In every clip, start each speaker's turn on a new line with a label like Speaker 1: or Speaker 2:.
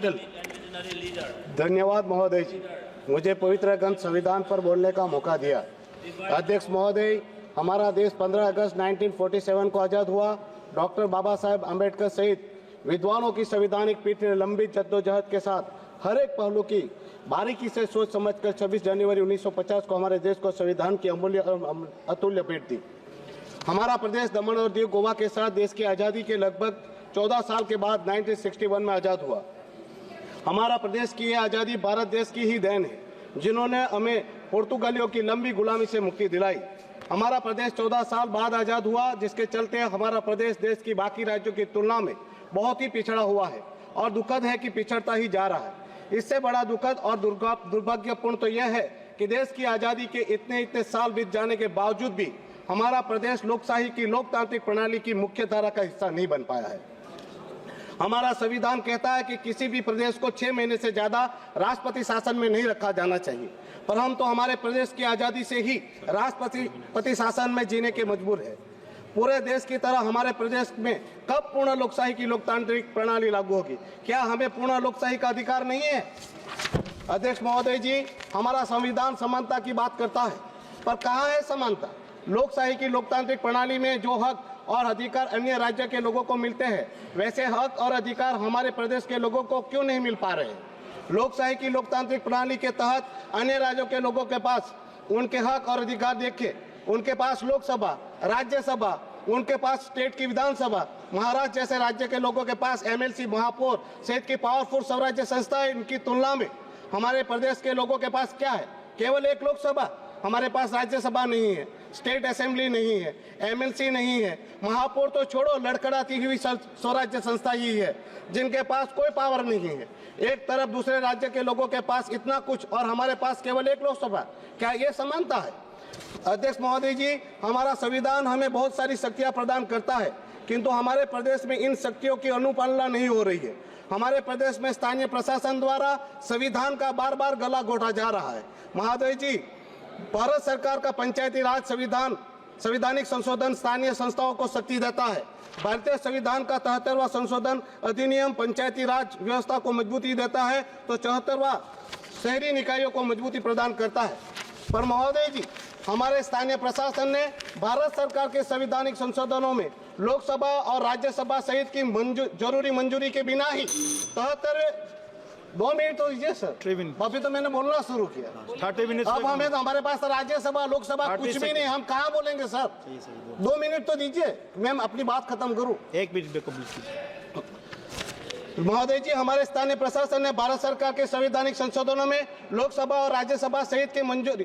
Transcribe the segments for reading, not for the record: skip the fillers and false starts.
Speaker 1: Title.
Speaker 2: धन्यवाद महोदय जी, मुझे पवित्र ग्रंथ संविधान पर बोलने का मौका दिया। अध्यक्ष महोदय, हमारा देश 15 अगस्त 1947 को आज़ाद हुआ। डॉक्टर बाबा साहेब अम्बेडकर सहित विद्वानों की संवैधानिक पीठ ने लंबी जद्दोजहद के साथ हर एक पहलू की बारीकी से सोच समझकर 26 जनवरी 1950 को हमारे देश को संविधान की अमूल्य और अतुल्य भेंट दी। हमारा प्रदेश दमन और दीव गोवा के साथ देश की आज़ादी के लगभग 14 साल के बाद 1961 में आज़ाद हुआ। हमारा प्रदेश की यह आज़ादी भारत देश की ही देन है, जिन्होंने हमें पुर्तगालियों की लंबी गुलामी से मुक्ति दिलाई। हमारा प्रदेश 14 साल बाद आज़ाद हुआ, जिसके चलते हमारा प्रदेश देश की बाकी राज्यों की तुलना में बहुत ही पिछड़ा हुआ है और दुखद है कि पिछड़ता ही जा रहा है। इससे बड़ा दुखद और दुर्भाग्यपूर्ण तो यह है कि देश की आज़ादी के इतने साल बीत जाने के बावजूद भी हमारा प्रदेश लोकशाही की लोकतांत्रिक प्रणाली की मुख्य धारा का हिस्सा नहीं बन पाया है। हमारा संविधान कहता है कि किसी भी प्रदेश को 6 महीने से ज्यादा राष्ट्रपति शासन में नहीं रखा जाना चाहिए, पर हम तो हमारे प्रदेश की आज़ादी से ही राष्ट्रपति शासन में जीने के मजबूर है। पूरे देश की तरह हमारे प्रदेश में कब पूर्ण लोकशाही की लोकतांत्रिक प्रणाली लागू होगी? क्या हमें पूर्ण लोकशाही का अधिकार नहीं है? अध्यक्ष महोदय जी, हमारा संविधान समानता की बात करता है, पर कहाँ है समानता? लोकशाही की लोकतांत्रिक प्रणाली में जो हक और अधिकार अन्य राज्य के लोगों को मिलते हैं, वैसे हक और अधिकार हमारे प्रदेश के लोगों को क्यों नहीं मिल पा रहे? लोकशाही की लोकतांत्रिक प्रणाली के तहत अन्य राज्यों के लोगों के पास उनके हक और अधिकार देखे, उनके पास लोकसभा, राज्यसभा, उनके पास स्टेट की विधानसभा, महाराष्ट्र जैसे राज्य के लोगों के पास एमएलसी, महापौर सहित की पावरफुल स्वराज्य संस्थाएं, इनकी तुलना में हमारे प्रदेश के लोगों के पास क्या है? केवल एक लोकसभा। हमारे पास राज्यसभा नहीं है, स्टेट असेंबली नहीं है, एमएलसी नहीं है, महापौर तो छोड़ो, लड़खड़ाती हुई स्वराज्य संस्था ही है जिनके पास कोई पावर नहीं है। एक तरफ दूसरे राज्य के लोगों के पास इतना कुछ और हमारे पास केवल एक लोकसभा। क्या ये समानता है? अध्यक्ष महोदय जी, हमारा संविधान हमें बहुत सारी शक्तियां प्रदान करता है, किंतु हमारे प्रदेश में इन शक्तियों की अनुपालना नहीं हो रही है। हमारे प्रदेश में स्थानीय प्रशासन द्वारा संविधान का बार बार गला घोटा जा रहा है। महोदय जी, भारत सरकार का पंचायती राज संवैधानिक संशोधन स्थानीय संस्थाओं को शक्ति देता है। भारतीय संविधान का 73वां संशोधन अधिनियम पंचायती राज व्यवस्था को मजबूती देता है, तो 74वां शहरी निकायों को मजबूती प्रदान करता है। पर महोदय जी, हमारे स्थानीय प्रशासन ने भारत सरकार के संवैधानिक संशोधनों में लोकसभा और राज्यसभा सहित की जरूरी मंजूरी के बिना ही 2 मिनट तो दीजिए सर, अभी तो मैंने बोलना शुरू किया।
Speaker 1: 30 मिनट।
Speaker 2: अब हमें तो हमारे पास राज्यसभा लोकसभा कुछ भी नहीं, हम कहाँ बोलेंगे सर? 2 मिनट तो दीजिए, मैं अपनी बात खत्म करूँ।
Speaker 1: 1 मिनट
Speaker 2: महोदय जी, हमारे स्थानीय प्रशासन ने भारत सरकार के संवैधानिक संशोधनों में लोकसभा और राज्यसभा सहित के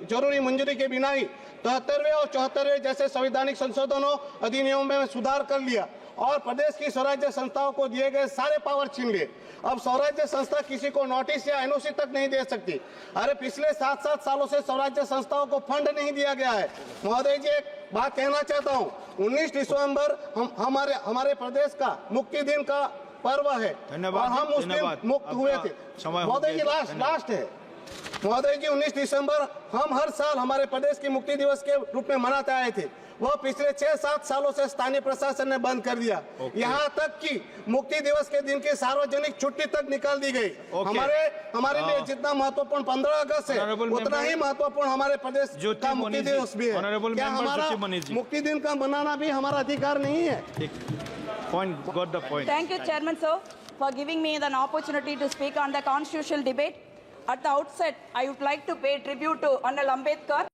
Speaker 2: जरूरी मंजूरी के बिना ही 73वें और 74वें जैसे संवैधानिक संशोधनों अधिनियमों में सुधार कर लिया और प्रदेश की स्वराज्य संस्थाओं को दिए गए सारे पावर छीन लिए। अब स्वराज्य संस्था किसी को नोटिस या एनओसी तक नहीं दे सकती। अरे पिछले 7 सालों से स्वराज्य संस्थाओं को फंड नहीं दिया गया है। महोदय जी, एक बात कहना चाहता हूँ, 19 दिसंबर हमारे प्रदेश का मुक्ति दिन का पर्व है और हम उसमें मुक्त हुए थे। महोदय जी, लास्ट है महोदय जी, 19 दिसंबर हम हर साल हमारे प्रदेश की मुक्ति दिवस के रूप में मनाते आए थे। वह पिछले 6-7 सालों से स्थानीय प्रशासन ने बंद कर दिया। यहाँ तक कि मुक्ति दिवस के दिन की सार्वजनिक छुट्टी तक निकाल दी गई। हमारे लिए जितना महत्वपूर्ण 15 अगस्त है, उतना ही महत्वपूर्ण हमारे प्रदेश का मुक्ति दिवस भी है। क्या हमारा मुक्ति दिन का मनाना भी हमारा अधिकार नहीं है?
Speaker 3: Thank you, Chairman sir, for giving me an opportunity to speak on the constitutional debate. At the outset, I would like to pay tribute to Honorable Ambedkar.